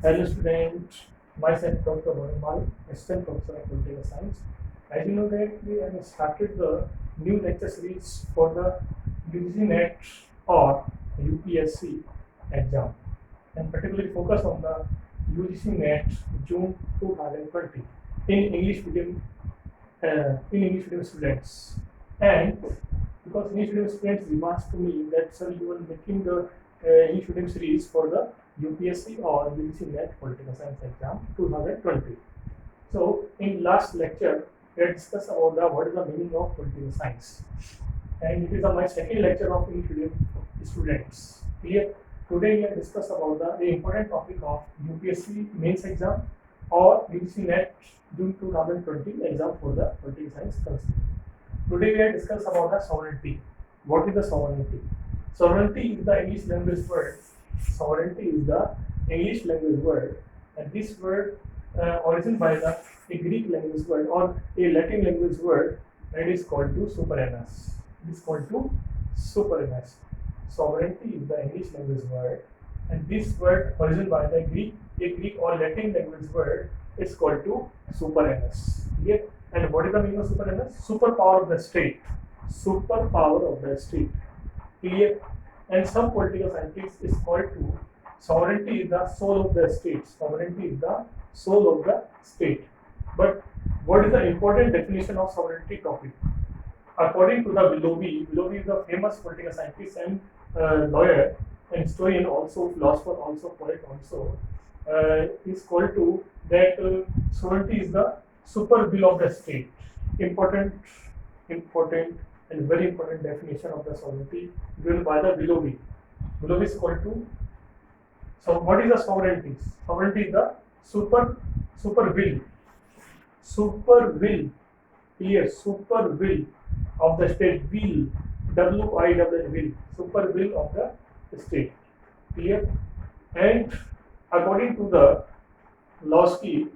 Hello student, myself Dr. Varun Maru, Assistant Professor of Political Science. As you know that we have started the new lecture series for the UGC NET or UPSC exam, and particularly focus on the UGC NET June 2020 in English medium students. And because English medium students remarked to me that sir, you are making the English medium series for the UPSC or UGC NET Political Science exam 2020. So in last lecture, we had discussed about what is the meaning of political science, and it is my second lecture of English medium students. Here today we have discussed about the important topic of UPSC mains exam or UGC NET June 2020 exam for the political science concept. Today we have discussed about the sovereignty. What is the sovereignty? Sovereignty is the English language word. Sovereignty is the English language word, and this word originated by a Greek language word or a Latin language word that is called to sovereignty. It is called to sovereignty. Sovereignty is the English language word, and this word originated by a Greek or Latin language word is called to sovereignty. Clear? And what is the meaning of sovereignty? Superpower of the state. Superpower of the state. Clear? And some political scientists is called to sovereignty is the soul of the state. Sovereignty is the soul of the state. But what is the important definition of sovereignty topic? According to the Willoughby is a famous political scientist and lawyer and historian, also philosopher, also poet, also is called to that sovereignty is the super will of the state. Important and very important definition of the sovereignty given by the Willoughby. Willoughby is called to. So what is the sovereignty? Sovereignty is the super will. Super will. Clear. Super will of the state. Will. W-I-L-L will. Super will of the state. Clear. And according to the Lowski,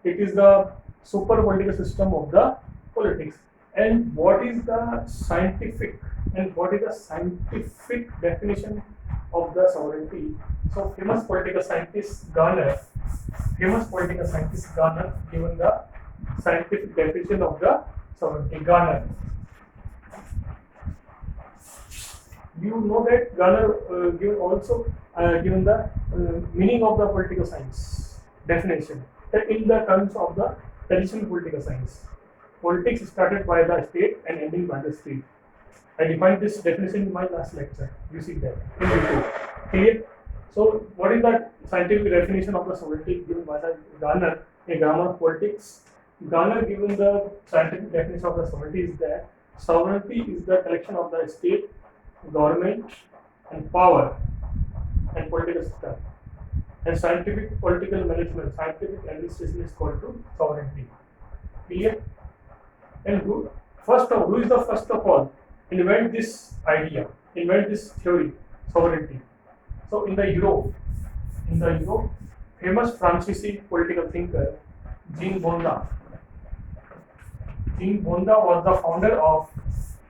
it is the super political system of the politics. And what is the scientific definition of the sovereignty? So famous political scientist Garner given the scientific definition of the sovereignty. Garner. You know that Garner given the meaning of the political science definition in the terms of the traditional political science. Politics started by the state and ending by the state. I defined this definition in my last lecture. You see that in detail. Clear? So, what is the scientific definition of the sovereignty given by the Garner, a grammar of politics? Garner given the scientific definition of the sovereignty is that sovereignty is the collection of the state, government, and power and political system. And scientific political management, scientific administration is called to sovereignty. Clear? And who is the first of all invent this idea, invent this theory, sovereignty? So in the Europe, famous Franciscan political thinker Jean Bonda was the founder of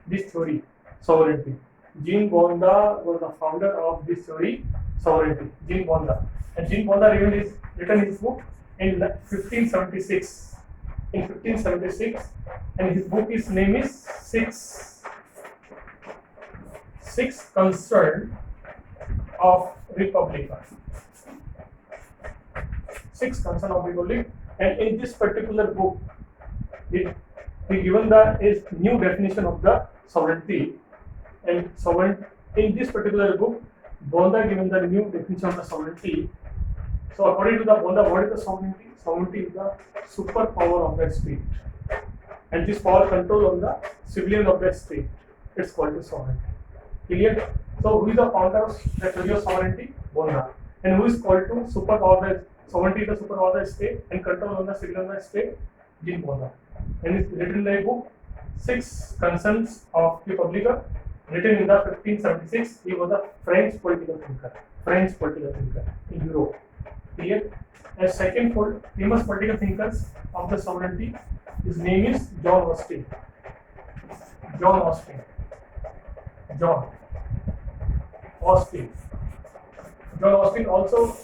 this theory, sovereignty. Jean Bonda was the founder of this theory, sovereignty. Jean Bonda, and Jean Bonda written his book in 1576. In 1576, and his book name is Six Concern of Republic. Six Concern of Republic, and in this particular book, he given is new definition of the sovereignty. And in this particular book, Bonda given the new definition of the sovereignty. So according to the Bonda, what is the sovereignty? Sovereignty is the superpower of the state, and this power control on the civilian of the state. It's called the sovereignty. Clear? So who is the founder of the theory of sovereignty? Bonda. And who is called to superpower the sovereignty is the superpower of the state and control on the civilian of the state? Jean Bonda. And it's written in a book, Six Concerns of Republic, written in the 1576. He was a French political thinker in Europe. Clear? And second famous political thinkers of the sovereignty, his name is John Austin. John Austin also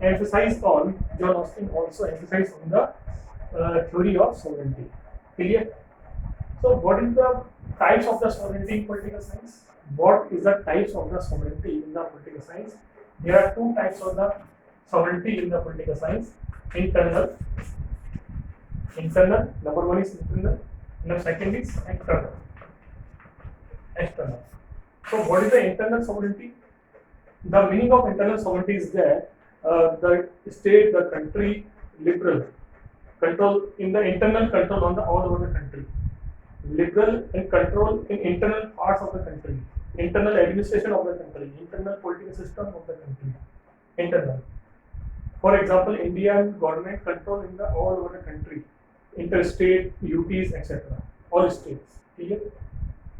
emphasized on, John Austin also emphasized on the theory of sovereignty. Clear? So what is the types of the sovereignty in political science? What is the types of the sovereignty in the political science? There are two types of the sovereignty in the political science. Internal, number one is internal, and the second is external. So what is the internal sovereignty? The meaning of internal sovereignty is that the state, the country, liberal control in the internal control on the all over the country, liberal and control in internal parts of the country, internal administration of the country, internal political system of the country, internal. For example, Indian government control in the all over the country, interstate, UTs, etc. All states. Clear?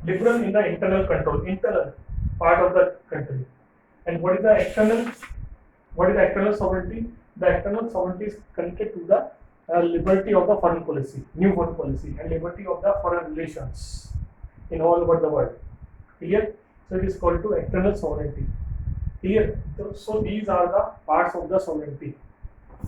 Liberal in the internal control, internal part of the country. And what is the external? What is the external sovereignty? The external sovereignty is connected to the liberty of the foreign policy, new foreign policy, and liberty of the foreign relations in all over the world. Clear? So it is called to external sovereignty. Clear? So these are the parts of the sovereignty.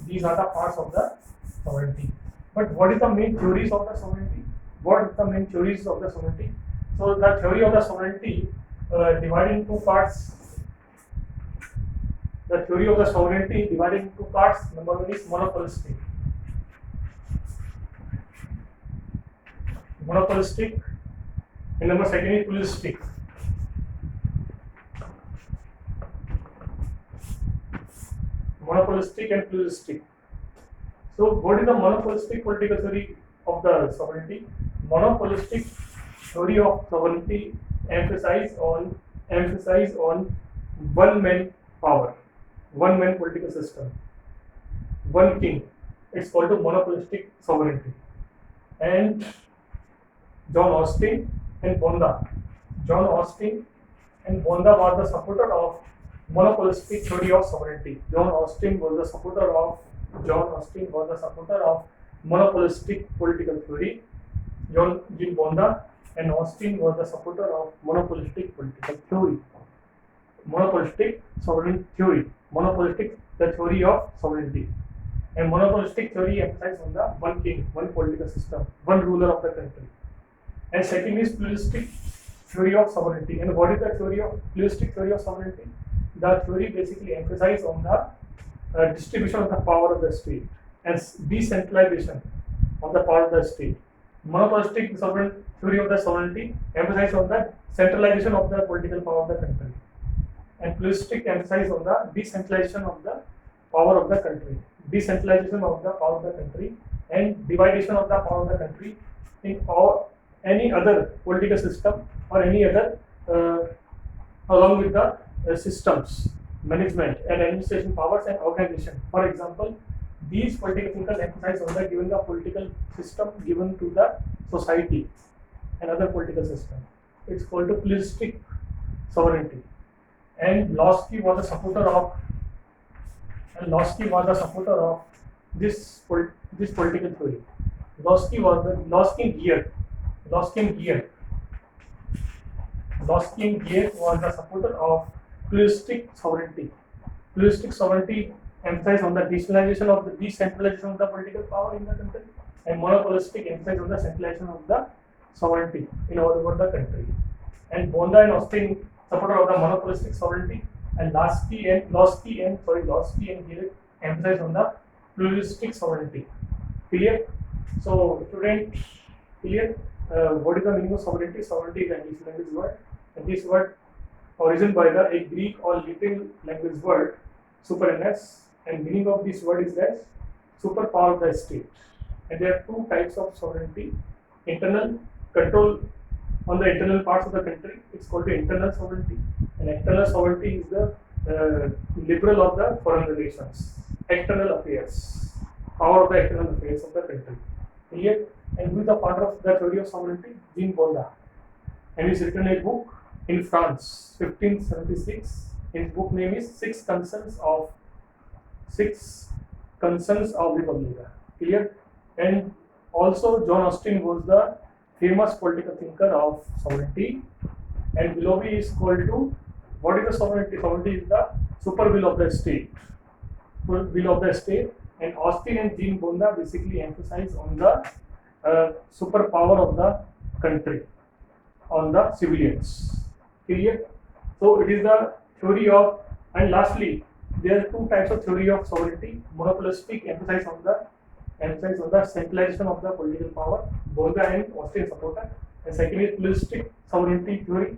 These are the parts of the sovereignty. But what is the main theories of the sovereignty? What is the main theories of the sovereignty? So the theory of the sovereignty divided into two parts. The theory of the sovereignty divided into two parts. Number one is monopolistic. And number second is pluralistic. Monopolistic and pluralistic. So what is the monopolistic political theory of the sovereignty? Monopolistic theory of sovereignty emphasize on one man power, one man political system, one king. It's called a monopolistic sovereignty. And John Austin and Bonda was the supporter of monopolistic theory of sovereignty. John Austin was the supporter of monopolistic political theory. John Bonda and Austin was the supporter of monopolistic political theory. Monopolistic sovereign theory. Monopolistic, the theory of sovereignty. And monopolistic theory emphasizes on the one king, one political system, one ruler of the country. And second is pluralistic theory of sovereignty. And what is the pluralistic theory of sovereignty? The theory basically emphasizes on the distribution of the power of the state and decentralization of the power of the state. Monopolistic theory of the sovereignty emphasizes on the centralization of the political power of the country. And pluralistic emphasizes on the decentralization of the power of the country. Decentralization of the power of the country and division of the power of the country in any other political system or any other along with the systems, management and administration powers and organization. For example, these political thinkers emphasize on the given the political system given to the society and other political system. It's called a pluralistic sovereignty. And Losky was a supporter of this political theory. Losky and Geer was the supporter of pluralistic sovereignty. Pluralistic sovereignty emphasizes on the decentralization of the political power in the country, and monopolistic emphasizes on the centralization of the sovereignty in all over the country. And Bonda and Austin supporter of the monopolistic sovereignty, and Losky and Geer emphasize on the pluralistic sovereignty. Clear? So, student, clear? What is the meaning of sovereignty? Sovereignty is an English language word, and this word originated by a Greek or Latin language word supernes, and meaning of this word is that superpower of the state. And there are two types of sovereignty: internal control on the internal parts of the country. It's called the internal sovereignty, and external sovereignty is the liberal of the foreign relations, external affairs, power of the external affairs of the country. Clear? And who is the father of the theory of sovereignty? Jean Bonda. And he's written a book in France, 1576. His book name is Six Concerns of Republic. Clear? And also John Austin was the famous political thinker of sovereignty. And Willoughby is called to, what is the sovereignty? Sovereignty is the super will of the state. will of the state, and Austin and Jean Bonda basically emphasize on the superpower of the country on the civilians. Clear? So it is the theory of, and lastly, there are two types of theory of sovereignty. Monopolistic emphasize on the centralization of the political power. Bonda and Austin support that. And second is pluralistic sovereignty theory,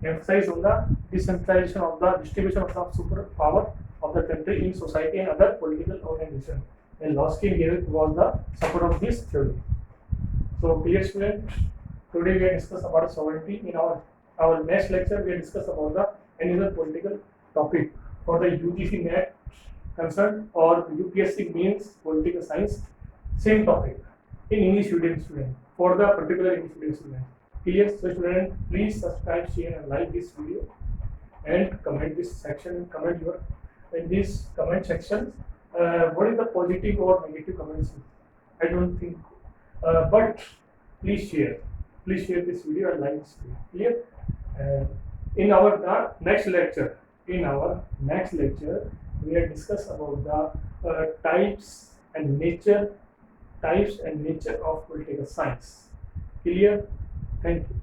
emphasize on the decentralization of the distribution of the superpower of the country in society and other political organizations. And Laskin here was the support of this theory. So, clear student, today we have discussed about sovereignty. In our next lecture, we have discussed about the another political topic for the UGC NET concerned or UPSC means political science. Same topic in English medium student for the particular English medium student. Clear? So, student, please subscribe, share, and like this video, and comment this section. Comment your in this comment section. What is the positive or negative comments? I don't think. But please share this video and like this video. Clear? In our next lecture, we will discuss about the types and nature of political science. Clear? Thank you.